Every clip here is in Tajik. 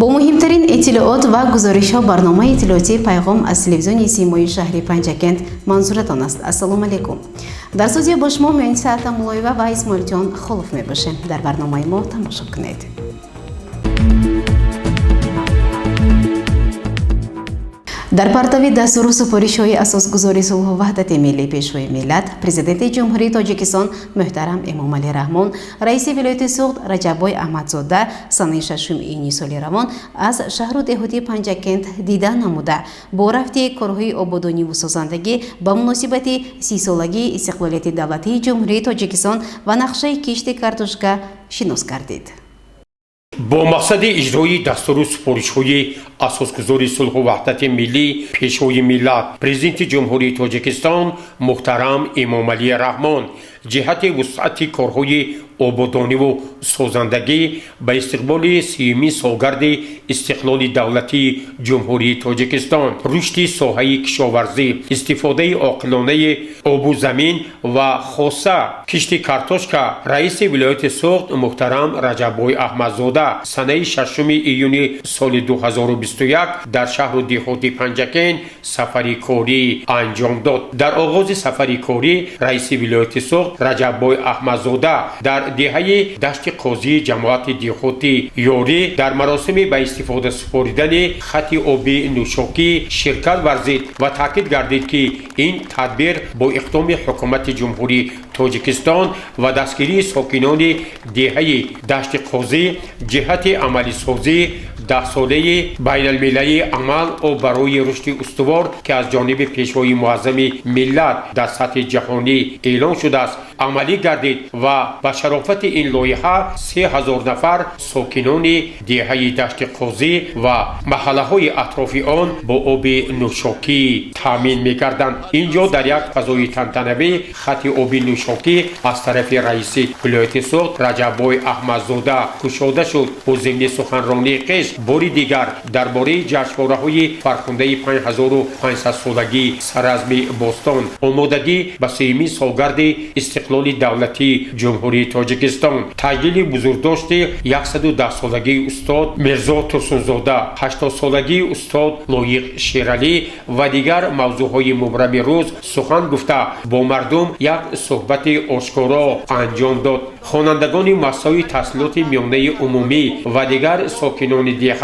با مهمترین اطلاعات و گزارش ها برنامه اطلاعاتی پیغام از تلویزیون سیمای شهر پنجکند منظورتان است. السلام علیکم. در استودیو با شما میان ساعت ملایوه و اسماعیل جان خلوف می باشه. در برنامه ما تماشا کنید. در پرتو دستور سپارش‌های اساسگذاری صلح و وحدت ملی پیشروی ملت، پرزیدنت جمهوری تاجیکستان محترم امامعلی رحمان، رئیس ولایت سوخت رجب‌بای احمدزاده سنه 6 این سال روان از شهر و دهاتی پنجکند دیدن نموده با رفت کارهای آبادانی و سازندگی به مناسبت 30 سالگی استقلالیت دولتی جمهوری تاجیکستان و نقشه کشت کارتوشکا شناس گردید. با مقصد اجرای دستور سپارش‌های اساسگذاری صلح و وحدت ملی پیشروی ملت، پرزیدنت جمهوری تاجیکستان محترم امامعلی رحمان جهت وسعت کارهای آبادانی و سازندگی به استقبال 30 سالگرد استقلال دولتی جمهوری تاجیکستان، رشد ساحه کشاورزی، استفاده عاقلانه آب و زمین و خاصه کشت کارتوشکا، رئیس ولایت سوخت محترم رجب‌بای احمدزاده سنه 6 ایون سال 2021 در شهر و دهات پنجکند سفری کاری انجام داد. در آغاز سفری کاری رئیس ولایت سوخت رجب‌بای احمدزاده در دهه دشت قاضی جماعت دهاتی یاری در مراسم به استفاده سپاریدن خط آبی نوشاکی شرکت ورزید و تاکید گردید که این تدبیر با اقدام حکومت جمهوری تاجیکستان و دستگیری ساکنان دهه دشت قاضی جهت عملی سازی 10 ساله بین المللی عمل و برای رشد استوار که از جانب پیشوای معظم ملت در سطح جهانی اعلان شده است عملی گردید و به شرافت این لایحه 3000 نفر ساکنان دهه دشت قاضی و محله های اطراف آن با آب نوشاکی تامین می‌گردند. اینجا در یک فضای تنتنبی خط آب نوشاکی از طرف رئیس ولایت سوخت رجب‌بای احمدزاده گشوده شد و ضمن سخنرانی خیش باری دیگر درباره جشنواره‌های فرخنده 5500 سالگی سرعزم باستان آمادگی به 30 سالگرد استقلال دولتی جمهوری تاجیکستان، تجلیل بزرگداشت 110 سالگی استاد میرزا ترسونزاده، 80 سالگی استاد لایق شیرعلی و دیگر موضوعهای مبرم روز سخن گفته با مردم یک صحبت آشکارا انجام داد. خوانندگان مسائل تحصیلات میانه عمومی و دیگر ساکنان دیه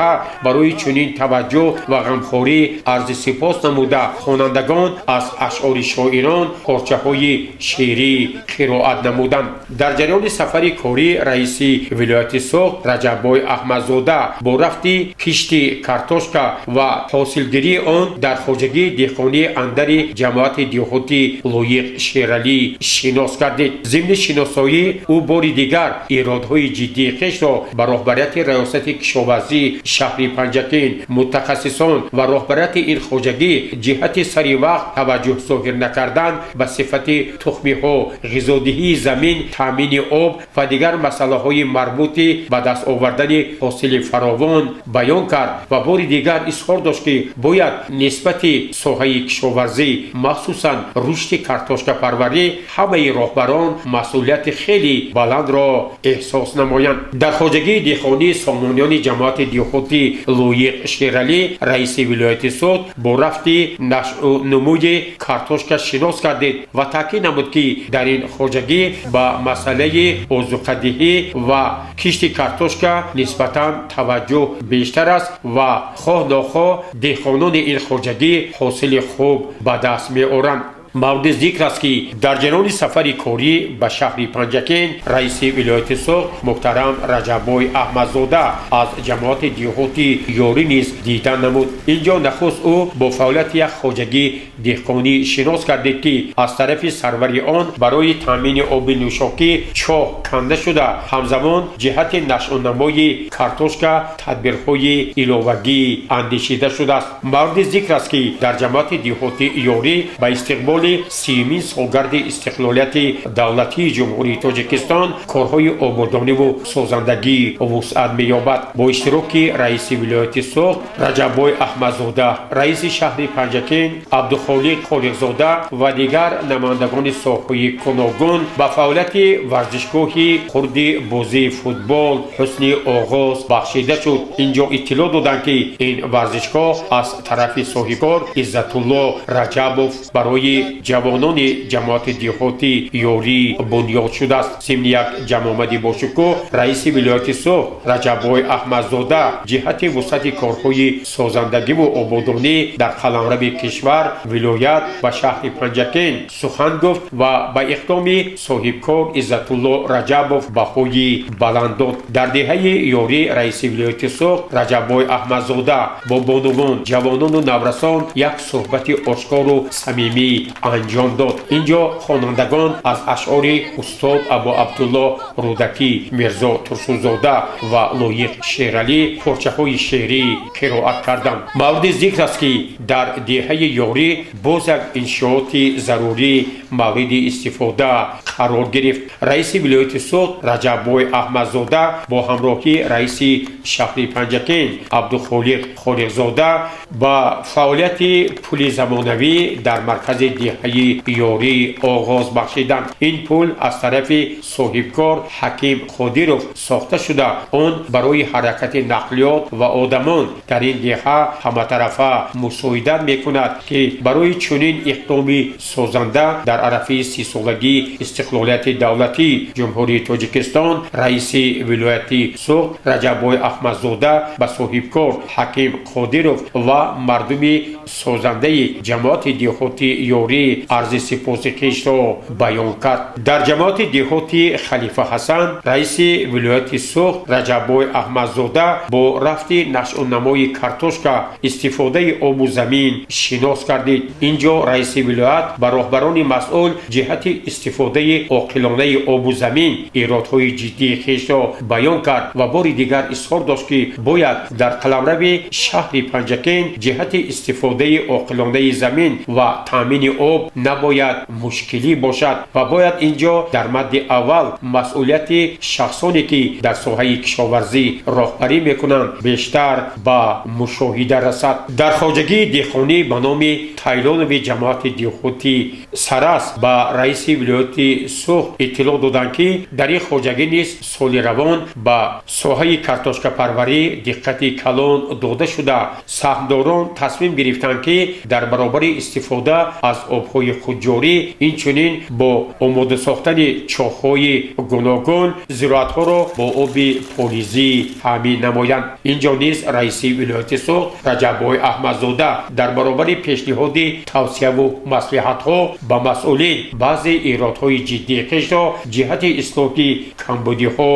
برای چنین توجه و غمخواری عرض سپاس نموده خوانندگان از اشعار شاعران پارچه‌های شعری قرائت نمودند. در جریان سفر کاری رئیس ولایت سوخت رجب‌بای احمدزاده با رفت کشت کارتوشکا و حاصلگیری آن در خواجگی دهقانی اندر جماعت دهاتی لایق شیرعلی شناس گردید. ضمن شناسایی او بار دیگر ایرادهای جدی خویش را به رهبریت ریاست کشاورزی شهر پنجکند متخصصان و رهبریت این خواجگی جهت سری وقت توجه ظاهر نکردن به صفت تخم‌ها، غذادهی زمین، تامین آب و دیگر مسئله های مربوط به دست آوردن حاصل فراوان بیان کرد و بار دیگر اظهار داشت که باید نسبت ساحه کشاورزی مخصوصا رشد کارتوشکا پروری همه راهبران مسئولیت خیلی بلند را احساس نمایند. در خواجگی دهقانی سامانیان جماعت دهاتی لایق شیرعلی رئیس ولایت سوخت با رفت نشء و نموی کارتوشکا شناس گردید و تاکید نمود که در این خواجگی با مسئله آذوقه‌دهی و کشت کارتوشکا نسبتاً توجه بیشتر است و خواه ناخواه دهقانان این خواجگی حاصل خوب به دست می‌آورند. مورد ذکر است که در جریان سفر کاری به شهر پنجکند رئیس ولایت سوخت محترم رجب‌بای احمدزاده از جماعت دهاتی یاری نیز دیدن نمود. اینجا نخست او با فعالیت یک خواجگی دهقانی شناس گردید که از طرف سرور آن برای تامین آب نوشاکی چاه کنده شده همزمان جهت نشء و نمای کارتوشکا تدبیرهای علاوگی اندیشیده شده است. مورد ذکر است که در جماعت دهاتی یاری به استقبال ҷашнвори 30-мин солгарди истиқлолияти давлатии ҷумҳурии Тоҷикистон корҳои ободониву созандагӣ вусъат меёбад. Бо иштироки раиси вилояти Соғд Раҷаббой Аҳмадзода, раиси шаҳри Панҷакен Абдухолиқ Холиқзода ва дигар намояндагони соҳаҳои гуногун ба фаъолияти варзишгоҳи хурди бозии футбол ҳусни оғоз бахшида шуд. Инҷо иттилоъ доданд ки ин варзишгоҳ аз тарафи соҳибкор Иззатулло Раҷабов барои ҷавонони ҷамоати деҳотӣ ёрӣ бунёд шудааст. Зимни як ҷамъомади бошукӯҳ раиси вилояти Соғд Раҷаббой Аҳмадзода ҷиҳати вусъати корҳои созандагиву ободонӣ дар қаламрави кишвар, вилоят ва шаҳри Панҷакен сухан гуфт ва ба иқдоми соҳибкор Иззатулло Раҷабов баҳои баланд дод. Дар деҳаи ёрӣ раиси вилояти Соғд Раҷаббой Аҳмадзода бо бонувон, ҷавонону наврасон як суҳбати ошкору самимӣ анҷом дод. Инҷо хонандагон аз ашъори устод Абу Абдулло Рӯдакӣ, Мирзо Турсунзода ва Лоиқ Шералӣ порчаҳои шеърӣ қироат карданд. мавриди зикр аст ки дар деҳаи ёрӣ боз як иншооти зарурӣ мавриди истифода қарор гирифт. раиси вилояти Соғд Раҷаббой Аҳмадзода бо ҳамроҳии раиси шаҳри Панҷакен Абдухолиқ Холиқзода ба фаъолияти пули замонавӣ дар маркази деҳаи ёрӣ оғоз бахшиданд. Ин пул аз тарафи соҳибкор Ҳаким Қодиров сохта шуда, он барои ҳаракати нақлиёт ва одамон дар ин деҳа ҳаматарафа мусоидат мекунад ки барои чунин иқдоми созанда дар арафаи 30-солагии истиқлолияти давлатии ҷумҳурии Тоҷикистон раиси вилояти Соғд Раҷаббой Аҳмадзода ба соҳибкор Ҳаким Қодиров ва мардуми созандаи ҷамоати деҳоти ёрӣ арзи сипоси хишро баён кард. дар ҷамоати деҳоти Халифа Ҳасан раиси вилояти Соғд Раҷаббой Аҳмадзода бо рафти нашъунамои картошка истифодаи обу замин шинос гардид. инҷо раиси вилоят ба роҳбарони масъул ҷиҳати истифодаи оқилонаи обу замин иродҳои ҷиддии хишро баён кард ва бори дигар изҳор дошт ки бояд дар қаламрави шаҳри Панҷакен ҷиҳати истифодаи оқилонаи замин ва таъмини об набояд мушкилӣ бошад ва бояд инҷо дар мадди аввал масъулияти шахсоне ки дар соҳаи кишоварзӣ роҳбарӣ мекунанд бештар ба мушоҳида расад. дар хоҷагии деҳқонӣ ба номи Тайлонови ҷамоати деҳотӣ Сарас ба раиси вилояти Соғд иттилоъ доданд ки дар ин хоҷагӣ низ соли равон ба соҳаи картошкапарварӣ диққати калон дода шуда, саҳмдорон тасмим гирифтанд ки дар баробари истифода аз обҳои худҷорӣ инчунин бо омода сохтани чоҳҳои гуногун зироатҳоро бо оби полизӣ таъмин намоянд. инҷо низ раиси вилояти Соғд Раҷаббой Аҳмадзода дар баробари пешниҳоди тавсияву маслиҳатҳо ба масъулин баъзе иродҳои ҷиддии хишро ҷиҳати ислоҳи камбудиҳо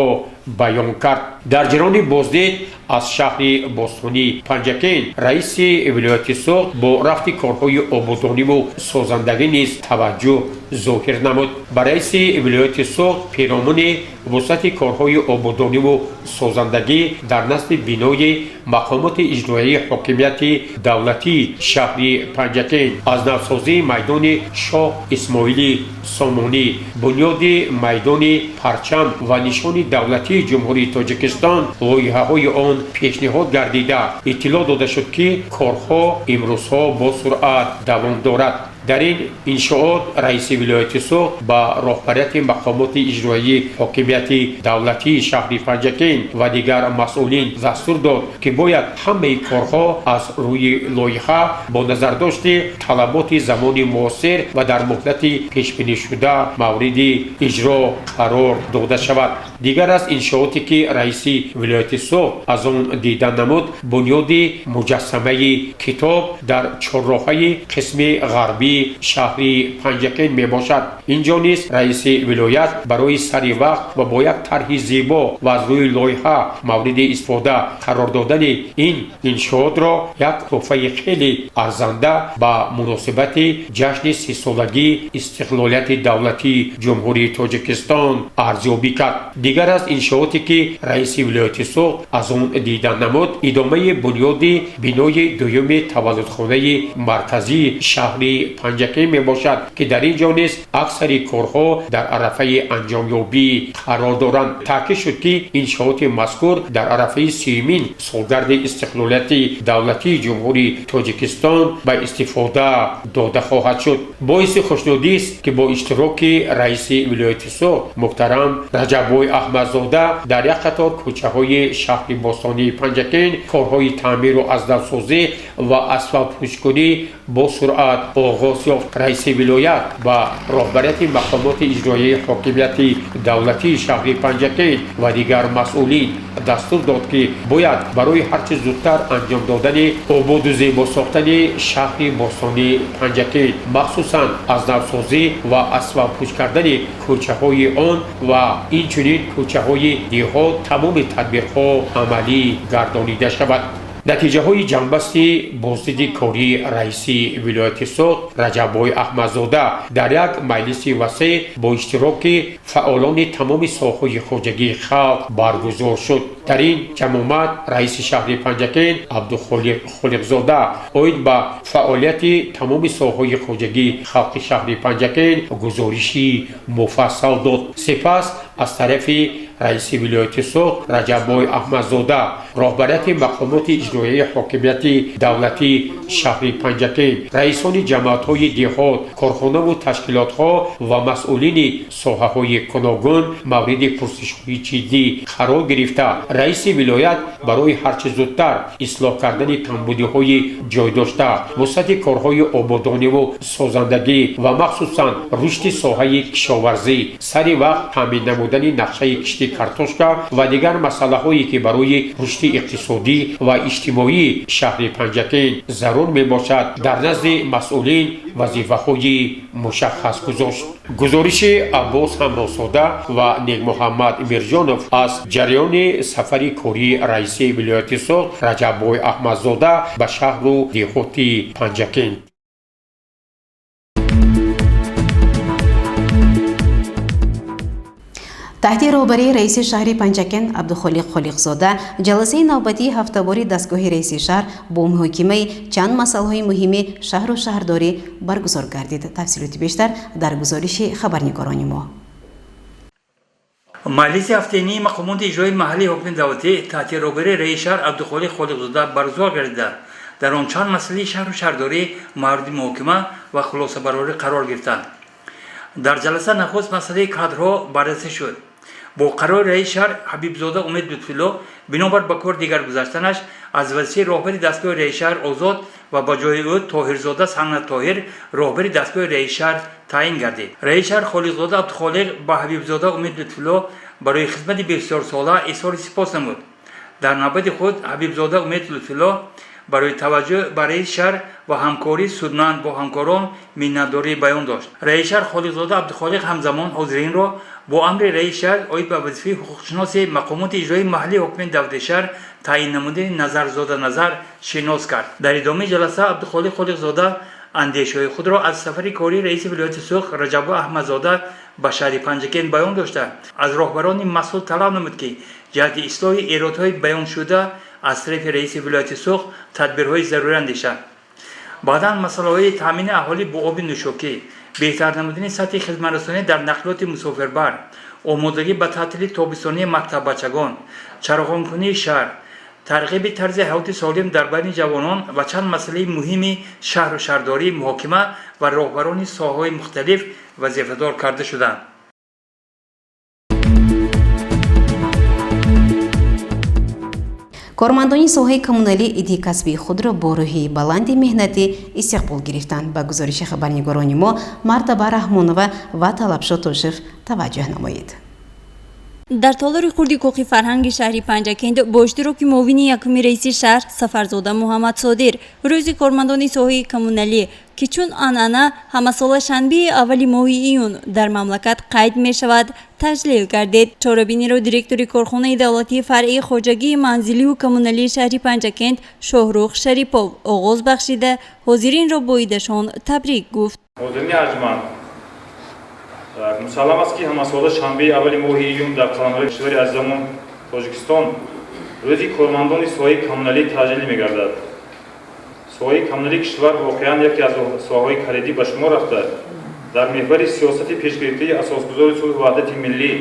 баён кард. дар ҷарони боздид аз шаҳри бостонии Панҷакен раиси вилояти Соғд бо рафти корҳои ободониву созандагӣ низ таваҷҷӯҳ зоҳир намуд. ба раиси вилояти Соғд пиромони вусъати корҳои ободониву созандагӣ дар назди бинои мақомоти иҷроияи ҳокимияти давлатии шаҳри Панҷакен аз навсозии майдони Шоҳ Исмоили Сомонӣ, бунёди майдони парчам ва нишони давлатии ҷумҳурии Тоҷикистон лоиҳаҳои он пешниҳод гардида иттилоъ дода шуд ки корҳо имрӯзҳо бо суръат давом дорад. дар ин иншоот раиси вилояти Соғд ба роҳбарияти мақомоти иҷроияи ҳокимияти давлатии шаҳри Панҷакен ва дигар масъулин дастур дод ки бояд ҳамаи корҳо аз рӯи лоиҳа бо назардошти талаботи замони муосир ва дар муҳлати пешбинишуда мавриди иҷро қарор дода шавад. дигар аз иншооте ки раиси вилояти Соғд аз он дида намуд бунёди муҷассамаи китоб дар чорроҳаи қисми ғарбӣ шаҳри Панҷакен мебошад. инҷо низ раиси вилоят барои сари вақт ва бо як тарҳи зебо ва аз рӯи лоиҳа мавриди истифода қарор додани ин иншоотро як тӯҳфаи хеле арзанда ба муносибати ҷашни 30-солагии истиқлолияти давлатии ҷумҳурии Тоҷикистон арзёбӣ кард. дигар аз иншооте ки раиси вилояти Соғд аз он дида намуд идомаи бунёди бинои дуюми таваллудхонаи марказии шаҳри پنجکین می باشد که در اینجا نیز اکثر کارها در عرفه انجامیابی قرار دارند. تاکید شد که انشاءات مذکور در عرفه 30مین سالگرد استقلالیت دولتی جمهوری تاجیکستان به استفاده داده خواهد شد. باعث خوشنودی است که با اشتراک رئیس ولایت سوخت محترم رجب‌بای احمدزاده در یک قطار کوچه‌های شهر باستانی پنجکین کارهای تعمیر و ازدالسازی و اسفالت پوشکنی با سرعت آغاز یافت. رئیس ولایت و رهبریت مقامات اجرایی حاکمیت دولتی شهر پنجکین و دیگر مسئولین دستور داد که باید برای هرچه زودتر انجام دادن آباد و زیبا ساختن شهر باستانی پنجکین مخصوصاً ازدالسازی و اسفالت پوش کردن کوچه‌های آن و اینچنین کوچه‌های دیهات تمام تدبیرها عملی گردانیده شود. نتیجه های جنبست بازدید کاری رئیس ولایت سوخت رجب‌بای احمدزاده در یک مجلس وسیع با اشتراک فعالان تمام ساحه‌های خواجگی خلق برگزار شد. در این جمع رئیس شهر پنجکین عبدالخالق خالقزاده اوید به فعالیت تمام ساحه‌های خواجگی خلق شهر پنجکین گزارشی مفصل داد. سپس از طرف رئیس ولایت سوخت رجب‌بای احمدزاده رهبریت مقامات اجرایی حاکمیت دولتی شهر پنجکین رئیسان جماعت‌های دیهات کارخانه و تشکیلات‌ها و مسئولین ساحه‌های گوناگون مورد پرسش‌های جدی قرار گرفته رئیس ولایت برای هرچه زودتر اصلاح کردن کمبودی‌های جای داشته وسعت کارهای آبادانی و سازندگی و مخصوصاً رشد ساحه کشاورزی سری وقت تامین نمودن نقشه کشتی کارتوشکا و دیگر مسائلی که برای رشد اقتصادی و اجتماعی شهر پنجکین ضرور می باشد در نزد مسئولین وظیفه‌های مشخص گذاشت. گزارش عباس حماساده و نیک محمد میرجانوف از جریان سفر کاری رئیس ولایت سوخت رجب‌بای احمدزاده به شهر و دیهات پنجکین. تحت رهبری رئیس شهر پنجکین عبدالخالق خالقزاده جلسه نوبتی هفته‌واری دستگاه رئیس شهر با محاکمه چند مسائل مهم شهر و شهرداری برگزار گردید. تفصیلات بیشتر در گزارش خبرنگاران ما. مجلس هفتگی مقامات اجرایی محلی حکومت دولتی تحت رهبری رئیس شهر عبدالخالق خالقزاده برگزار گردیده. در آن چند مسئله شهر و شهرداری مورد محاکمه و خلاصه برآوری قرار گرفتند. در جلسه نخست مسئله کادرها بررسی شد. با قرار رئیس شهر حبیبزاده امید لطفی‌الله بنابر به کار دیگر گذاشتنش از وظیفه رهبری دستگاه رئیس شهر آزاد و با جای او طاهرزاده سنت طاهر رهبری دستگاه رئیس شهر تعیین گردید. رئیس شهر خالقزاده عبدالخالق با حبیبزاده امید لطفی‌الله برای خدمت بسیار ساله اظهار سپاس نمود. در نوبت خود حبیبزاده امید لطفی‌الله برای توجه به رئیس شهر و همکاری سودمند با همکاران منتداری بیان داشت. رئیس شهر خالقزاده عبدالخالق همزمان حاضرین را با امر رئیس شهر آید به وظیفه حقوقشناس مقامات اجرایی محلی حکومت دولت شهر تعیین نموده نظر شناس کرد. در ادامه جلسه عبدالخالق خالقزاده اندیشه‌های خود را از سفر کاری رئیس ولایت سوخت رجب‌بای احمدزاده به شهر پنجکین بیان داشته از رهبران مسئول طلب نمود که جهت اصلاح ایرادهای بیان شده از طرف رئیس ولایت سوخت تدبیرهای ضروری اندیشد. بعداً مسائل تامین اهالی با آب نوشابه، بهتر نمودن سطح خدمترسانی در نقلات مسافربر، آمادگی به تعطیل تابستانی مکتب بچگان، چراغان‌کنی شهر، ترغیب طرز حیات سالم در بین جوانان و چند مسئله مهم شهر و شهرداری محاکمه و رهبران ساحه‌های مختلف وظیفه‌دار کرده شدند. کارمندان ساحه کمونالی ایدی کسبی خود را با روحیه بلند مهنتی استقبال گرفتند. به گزارش خبرنگاران ما مرتبه رحمانова و طلبشاه توشف توجه نمایید. در تالار خردی کوخی فرهنگ شهری پنجکین با اشتراک معاون یکم رئیس شهر سفرزاده محمد صادر روز کارمندان ساحه کمونالی که چون آنانا همسال شنبه اول ماه ایون در مملکت قید می شود تجلیل گردید. چاربینی را دیرکتوری کارخانه دولتی فرعی خواجگی منزلی و کمونالی شهری پنجکین شاهرخ شریپوف آغاز بخشیده حاضرین را با ایدشان تبریک گفت. حاضرین ارجمند مسلم است که همسال شنبه اول ماه ایون در قلمرو کشور عزیزمان تاجیکستان روزی کارمندان ساحه کمونالی تجلیل می گردد. соҳаи камнали кишвар воқеан яке аз соҳаҳои калидӣ ба шумор рафта, дар меҳвари сиёсати пешгирифтаи асосгузори сулҳу ваҳдати миллӣ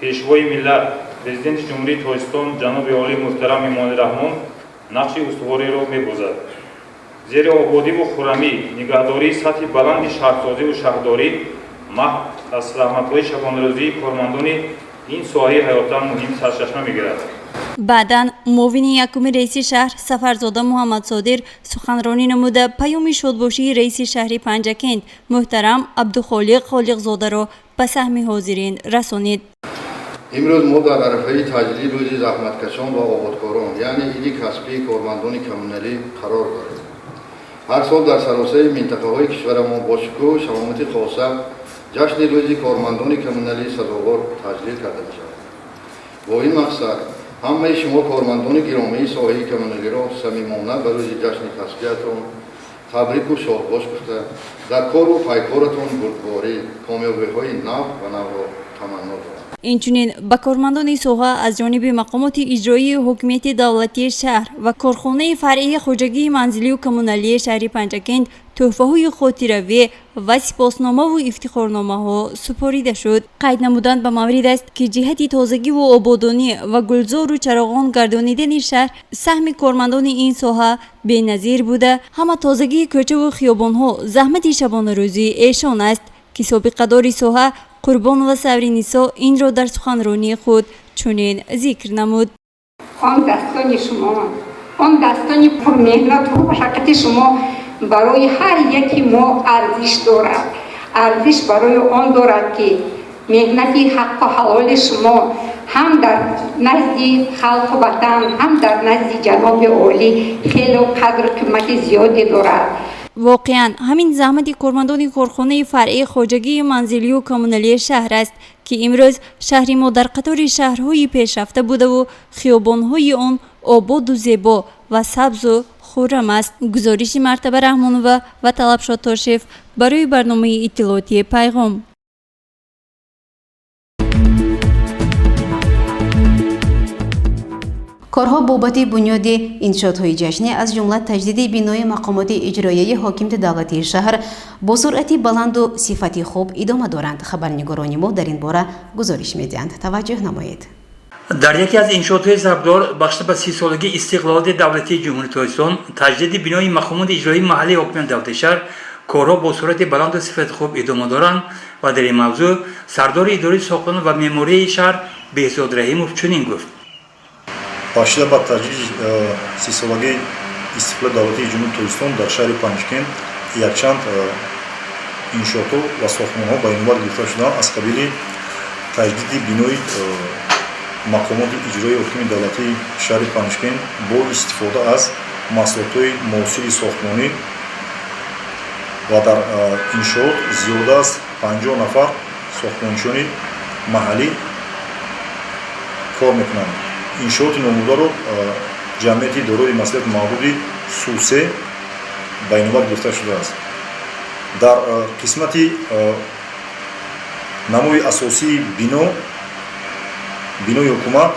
пешвои миллат президенти ҷумҳурии Тоҷикистон ҷаноби олӣ муҳтарам Эмомалӣ Раҳмон нақши устувориро мебозад. зеро ободиву хуррамӣ, нигаҳдории сатҳи баланди шаҳрсозиву шаҳрдорӣ маҳз аз раҳматҳои шабонарӯзии кормандони ин соҳаи ҳаётан муҳим сарчашма мегирад. баъдан муовини якуми раиси шаҳр Сафарзода Муҳаммадсодир суханронӣ намуда паёми шодбошии раиси шаҳри Панҷакент муҳтарам Абдухолиқ Холиқзодаро ба саҳми ҳозирин расонид. имрӯз мо дар арафаи таҷлили рӯзи заҳматкашон ва ободкорон, яъне иди касбии кормандони коммуналӣ қарор дорем. ҳар сол дар саросаи минтақаҳои кишварамон бо шукӯҳу шамомати хоса ҷашни рӯзи кормандони коммуналӣ сазовор таҷлил карда мешавад. бо ин мақсад ҳамаи шумо кормандони гиромии соҳаи коммуналиро самимона ба рӯзи ҷашни касбиятон табрику шодбош гуфта, дар кору пайкоратон бурдворӣ, комёбиҳои нав ва навро таманно дорам. инчунин ба кормандони соҳа аз ҷониби мақомоти иҷроии ҳокимияти давлатии шаҳр ва корхонаи фаръии хоҷагии манзилию коммуналии шаҳри Панҷакент тӯҳфаҳои хотиравӣ ва сипосномаву ифтихорномаҳо супорида шуд. қайд намуданд ба маврид аст ки ҷиҳати тозагиву ободонӣ ва гулзору чароғон гардонидани шаҳр саҳми кормандони ин соҳа беназир буда, ҳама тозагии кӯчаву хиёбонҳо заҳмати шабонарӯзӣ эшон аст, ки собиқадори соҳа Қурбон ва Саври Нисо инро дар суханронии худ чунин зикр намуд. он дастони шумо, он дастони пурмеҳнату машаққати шумо барои ҳар яки мо арзиш дорад. арзиш барои он дорад ки меҳнати ҳаққу ҳалоли шумо ҳам дар назди халқу ватан, ҳам дар назди ҷаноби олӣ хело қадру қимати зиёде дорад. воқеан ҳамин заҳмати кормандони корхонаи фаръии хоҷагии манзилию коммуналии шаҳр аст ки имрӯз шаҳри мо дар қатори шаҳрҳои пешрафта будаву хиёбонҳои он ободу зебо ва сабзу хуррам аст. гузориши Мартаба Раҳмонова ва Талабшод Тошев барои барномаи иттилоотии Пайғом. корҳо бобати бунёди иншоотҳои ҷашнӣ аз ҷумла таҷдиди бинои мақомоти иҷроияи ҳокимияти давлатии шаҳр бо суръати баланду сифати хуб идома доранд. хабарнигорони мо дар ин бора гузориш медиҳанд. таваҷҷӯҳ намоед. дар яке аз иншоотҳои зарбдор бахшида ба 30 солагии истиқлолияти давлатии ҷумҳурии Тоҷикистон таҷдиди бинои мақомоти иҷроии маҳаллии ҳокимияти давлатии шаҳр корҳо бо суръати баланду сифати хуб идома доранд ва дар ин мавзӯъ сардори идораи сохтмон ва меъмории шаҳр Беҳзод Раҳимов чунин гуфт. бахшида ба таҷдиди 30 солагии истиқлолияти давлатии ҷумҳурии Тоҷикистон дар шаҳри Панҷакент якчанд иншоотҳо ва сохтмонҳо ба инобат гирифта шуданд аз қабили таҷдиди бинои мақомоти иҷроии ҳокимияти давлатии шаҳри Панҷакент бо истифода аз маҳсулотҳои муосири сохтмонӣ ва дар иншоот зиёда аз 50 нафар сохтмончиёни маҳаллӣ кор мекунанд. иншооти номударро ҷамъияти дорои маслиҳати маҳдуди Сусе ба инобат гирифта шудааст. дар қисмати намои асосии бинои ҳукумат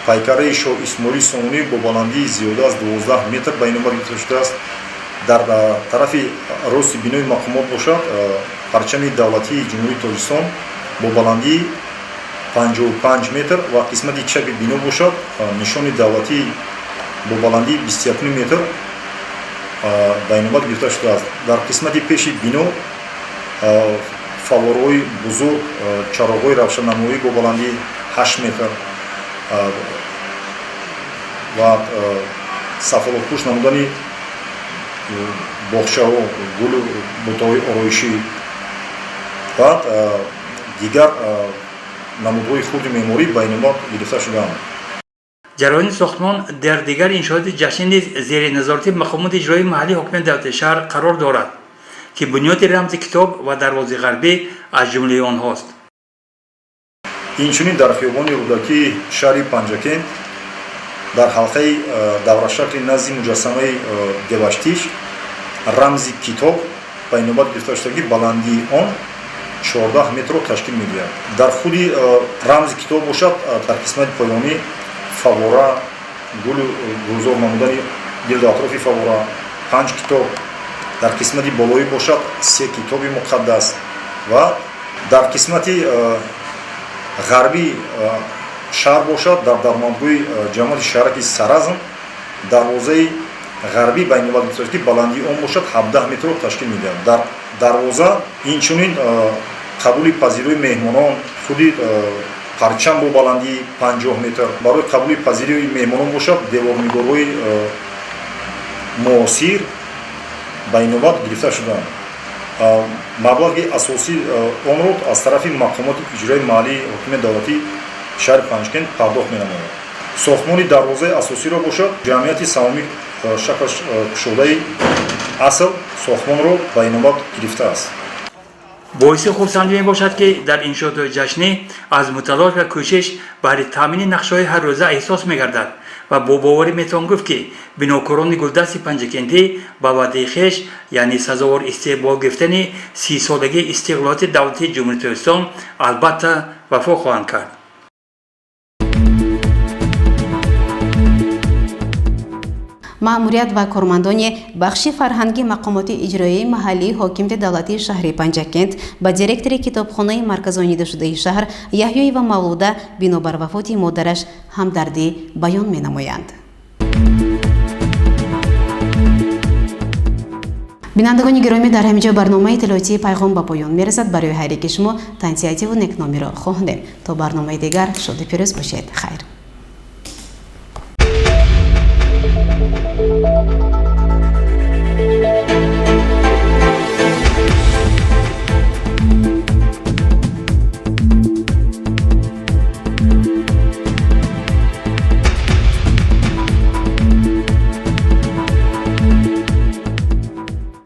пайкараи Шоҳ Исмоили Сомонӣ бо баландии зиёда аз 12 метр ба инобат гирифта шудааст. дар тарафи рости бинои мақомот бошад парчами давлатии ҷумҳурии Тоҷикистон бо баландии 55 метр ва қисмати чапи бино бошад нишони давлатӣ бо баландии 21 метр ба инобат гирифта шудааст. дар қисмати пеши бино фаввораҳои бузург, чароғҳои равшаннамоӣ бо баландии 8 метр ва сафолатпӯш намудани боғчаҳо, гулу бутаҳои ороишӣ ва дигар намудҳои хурди меъморӣ ба инобат гирифта шудаанд. ҷараёни сохтмон дар дигар иншооти ҷашнӣ низ зери назорати мақомоти иҷроии маҳаллии ҳокимияти давлатии шаҳр қарор дорад, ки бунёди рамзи китоб ва дарвози ғарбӣ аз ҷумлаи онҳост. инчунин дар хиёбони рӯдакии шаҳри Панҷакент дар ҳалқаи даврашакли назди муҷассамаи Деваштиш рамзи китоб ба инобат гирифта шудагӣ баландии он 14 метрро ташкил медиҳад. дар худи рамзи китоб бошад дар қисмати поёнӣ фаввора, гулу гулзор намудани гирду атрофи фавора 5 китоб дар қисмати болоӣ бошад 3 китоби муқаддас ва дар қисмати ғарбӣ шаҳр бошад дар дармондгоҳи ҷамоати шаҳраки Саразм дарвозаи ғарбӣ байнувалди ки баландии он бошад 17 метр ташкил медиҳад. Дар дарвоза инчунин қабули пазируи меҳмонон худи парчам бо баландии 50 метр барои қабули пазируи меҳмонон бошад деворнигорҳои муосир байнувад гирифта шуданд. маблағи асосии онро аз тарафи мақомоти иҷрои маҳаллии ҳокимияти давлати шаҳри Панҷкент пардохт менамояд. сохтмони дарвозаи асосиро бошад ҷамъияти савоми шаклаш кушодаи асл сохтмонро байнувад гирифтааст. боиси хурсандӣ мебошад ки дар иншоотҳои ҷашнӣ аз муталош ва кӯшиш баҳри таъмини нақшаҳои ҳаррӯза эҳсос мегардад ва бо боварӣ метавон гуфт ки бинокорони гулдасти панҷакентӣ ба ваъдаи хеш яъне сазовор истиқбол гирифтани 30-солагии истиқлолияти давлати ҷумҳурии Tojikiston албатта вафо хоҳанд кард. маъмурият ва кормандони бахши фарҳангӣ мақомоти иҷроии маҳаллии ҳокимияти давлати шаҳри Панҷакент ба директори китобхонаи марказонидаашудаи шаҳр Яҳьёева Мавлуда бинобар вафоти модараш ҳамдардӣ баён менамоянд. бинандагони гиромӣ, дар ҳамин ҷо барномаи иттилоотии пайғом ба поён мерасад. барои ҳайрики шумо тансиятиву некномиро хоҳондем. то барномаи дигар шоду пирӯз бошед. хайр.